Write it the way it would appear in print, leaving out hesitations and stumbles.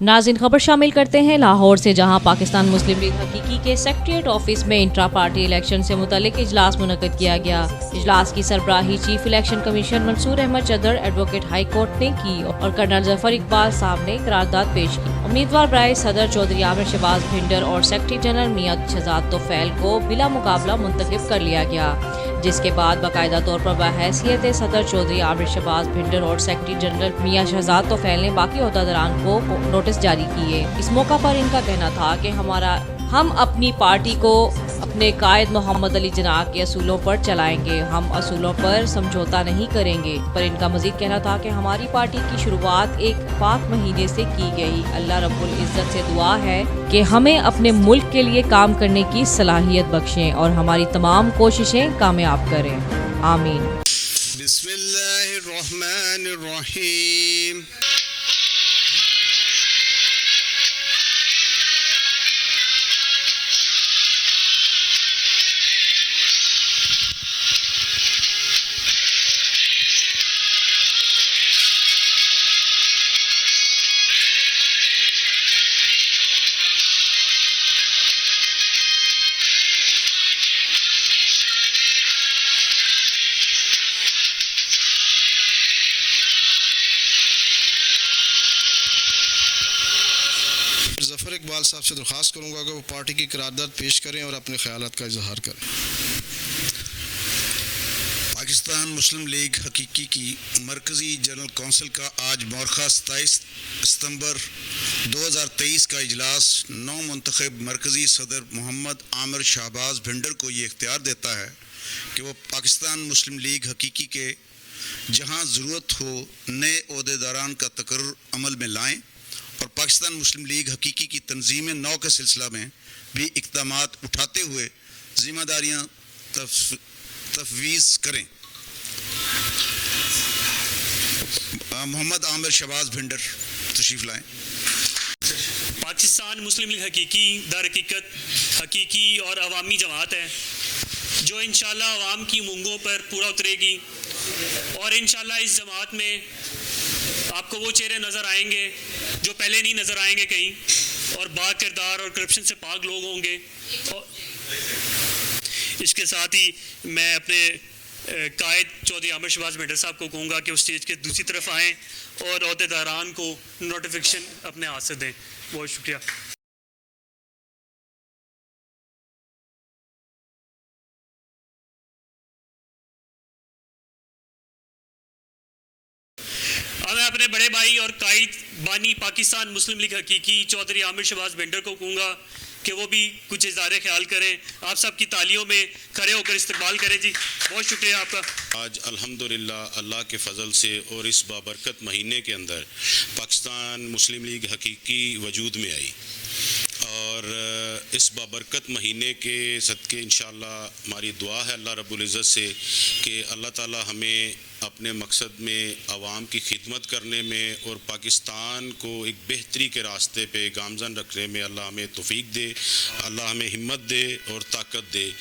नाज़रीन खबर शामिल करते हैं लाहौर से, जहां पाकिस्तान मुस्लिम लीग हकीकी के सेक्रेटेरिएट ऑफिस में इंट्रा पार्टी इलेक्शन से मुतल्लिक इजलास मुनक्किद किया गया। इजलास की सरबराही chief election commission Mansoor Ahmed Chadar, advocate high court ने की और कर्नल जफर इकबाल साहब ने करारदाद पेश की। उम्मीदवार बराए सदर चौधरी आमिर शहबाज भिंडर और सेक्रेटरी जनरल मियां शहजाद तोफैल को बिला मुकाबला मुंतखब कर लिया गया, जिसके बाद बाकायदा तौर पर बहैसियत सदर चौधरी आमिर शहबाज भिंडर और सेक्रेटरी जनरल मियां शहजाद तोफैल ने बाकी ओहदेदारान को नोटिस जारी किए। इस मौका पर इनका कहना था कि हम अपनी पार्टी को अपने कायद मोहम्मद अली जिन्नाह के असूलों पर चलाएंगे, हम असूलों पर समझौता नहीं करेंगे। पर इनका मजीद कहना था कि हमारी पार्टी की शुरुआत एक पाक महीने से की गई। अल्लाह रब्बुल इज्जत से दुआ है कि हमें अपने मुल्क के लिए काम करने की सलाहियत बख्शें और हमारी तमाम कोशिशें कामयाब करें। आमीन। बिस्मिल्लाहिर्रहमानिर्रहीम। जफर इकबाल साहब से दरख्वास्त करूंगा कि वो पार्टी की करारदाद पेश करें और अपने ख्यालात का इजहार करें। पाकिस्तान मुस्लिम लीग हकीकी की मरकज़ी जनरल कौंसिल का आज मौरखा 27 सितंबर 2023 का इजलास नौ मुंतखब मरकज़ी सदर मोहम्मद आमिर शहबाज भिंडर को ये इख्तियार देता है कि वो पाकिस्तान मुस्लिम लीग हकीकी के जहाँ ज़रूरत हो नए ओहदेदारान का तकर्रुर अमल में लाएँ और पाकिस्तान मुस्लिम लीग हकीकी की तंजीम नौ के सिलसिला में भी इक़दामात उठाते हुए ज़िम्मेदारियाँ तफवीज़ करें। मोहम्मद आमिर शहबाज भिंडर तशरीफ़ लाएँ। पाकिस्तान मुस्लिम लीग हकीकी दर हकीकत हकीकी और अवामी जमात है जो इंशाल्लाह अवाम की उमंगों पर पूरा उतरेगी और इंशाल्लाह इस जमात में आपको वो चेहरे नज़र आएंगे जो पहले नहीं नज़र आएंगे कहीं, और बा किरदार और करप्शन से पाक लोग होंगे। और इसके साथ ही मैं अपने कायद चौधरी आमिर शहबाज भिंडर साहब को कहूँगा कि वो स्टेज के दूसरी तरफ आएँ और ओहदेदारान को नोटिफिकेशन अपने हाथ से दें। बहुत शुक्रिया। मैं अपने बड़े भाई और कायद बानी पाकिस्तान मुस्लिम लीग हकीकी चौधरी आमिर शहबाज भिंडर को कहूँगा कि वो भी कुछ इज़हार ख्याल करें। आप सब की तालियों में खड़े होकर इस्तकबाल करें। जी बहुत शुक्रिया आपका। आज अल्हम्दुलिल्लाह अल्लाह के फ़ज़ल से और इस बाबरकत महीने के अंदर पाकिस्तान मुस्लिम लीग हकीकी वजूद में आई और इस बाबरकत महीने के सदक़े इंशाअल्लाह हमारी दुआ है अल्लाह रब्बुल इज़्ज़त से कि अल्लाह ताला हमें अपने मकसद में आवाम की खिदमत करने में और पाकिस्तान को एक बेहतरी के रास्ते पे गामज़न रखने में अल्लाह हमें तौफ़ीक दे, अल्लाह हमें हिम्मत दे और ताकत दे।